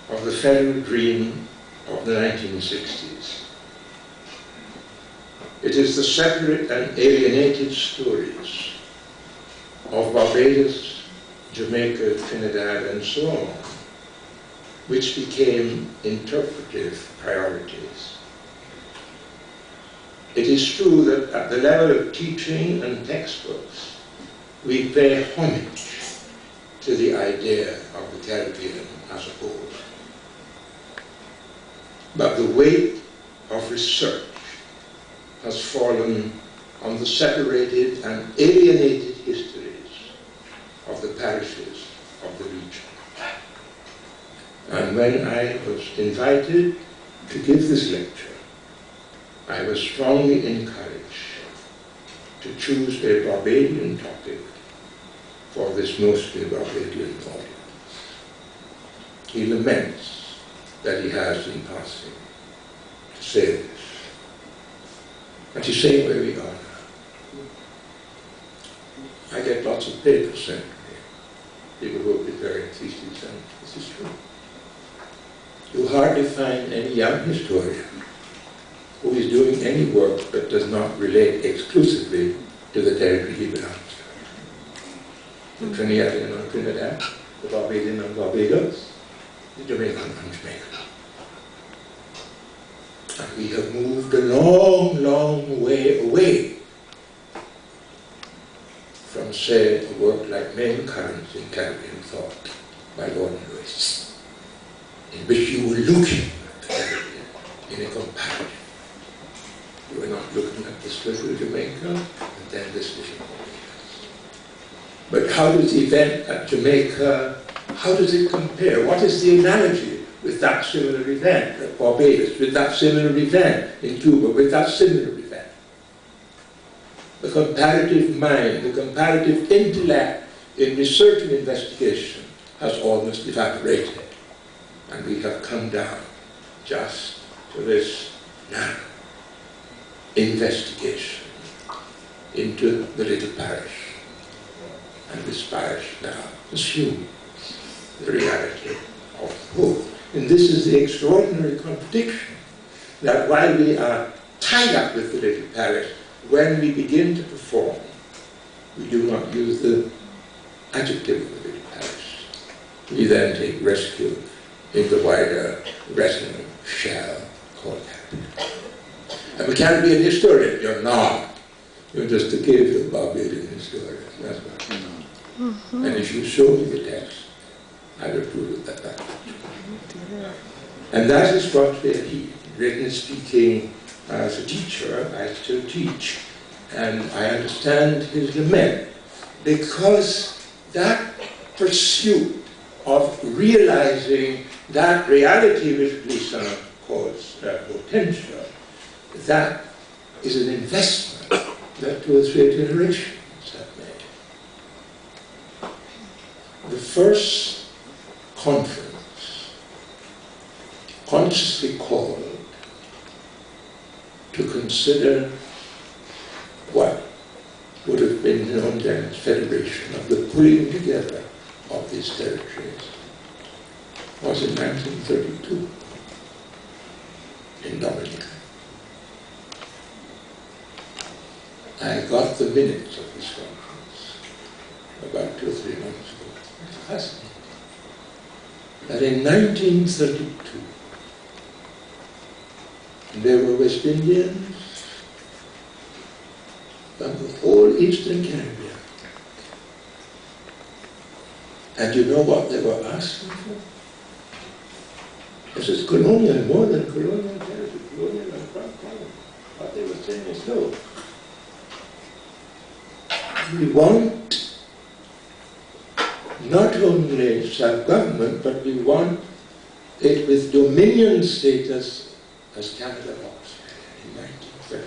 of the federal dream of the 1960s. It is the separate and alienated stories of Barbados, Jamaica, Trinidad, and so on, which became interpretive priorities. It is true that at the level of teaching and textbooks, we pay homage to the idea of the Caribbean as a whole. But the weight of research has fallen on the separated and alienated histories of the parishes of the region. And when I was invited to give this lecture, I was strongly encouraged to choose a Barbadian topic for this mostly Barbadian audience. He laments that he has in passing to say this. And to say where we are now. I get lots of papers sent to me. People who are preparing theses, and this is true. You hardly find any young historian who is doing any work that does not relate exclusively to the territory he belongs to. The Trinidadian on Trinidad, the Barbadian on Barbados, the Jamaican on Jamaica. And we have moved a long, long way away from, say, a work like Main Currents in Caribbean Thought by Lord Lewis, in which you were looking at the Caribbean in a comparative. You were not looking at this little Jamaica and then this little Barbados. But how does the event at Jamaica, how does it compare? What is the analogy with that similar event at Barbados, with that similar event in Cuba, with that similar event? The comparative mind, the comparative intellect in research and investigation has almost evaporated. And we have come down just to this narrow investigation into the little parish. And this parish now assumes the reality of the whole. And this is the extraordinary contradiction, that while we are tied up with the little parish, when we begin to perform, we do not use the adjective of the little parish. We then take rescue in the wider resonant shell called Caribbean. I'm a Caribbean historian. You're not. You're just a casual Barbadian historian. That's what you know. And if you show me the text, I will prove that that's true. And that is what he, written speaking as a teacher, I still teach. And I understand his lament, because that pursuit of realizing that reality which Glissant calls potential, that is an investment that 2 or 3 generations have made. The first conference consciously called to consider what would have been known then as federation, of the pulling together of these territories, was in 1932 in Dominica. I got the minutes of this conference about 2 or 3 months ago. It's fascinating. That in 1932, there were West Indians from the whole Eastern Caribbean. And you know what they were asking for? This is colonial, more than colonial territory, colonial and crown colony. What they were saying is, no, we want not only self-government, but we want it with dominion status as Canada was in 1930.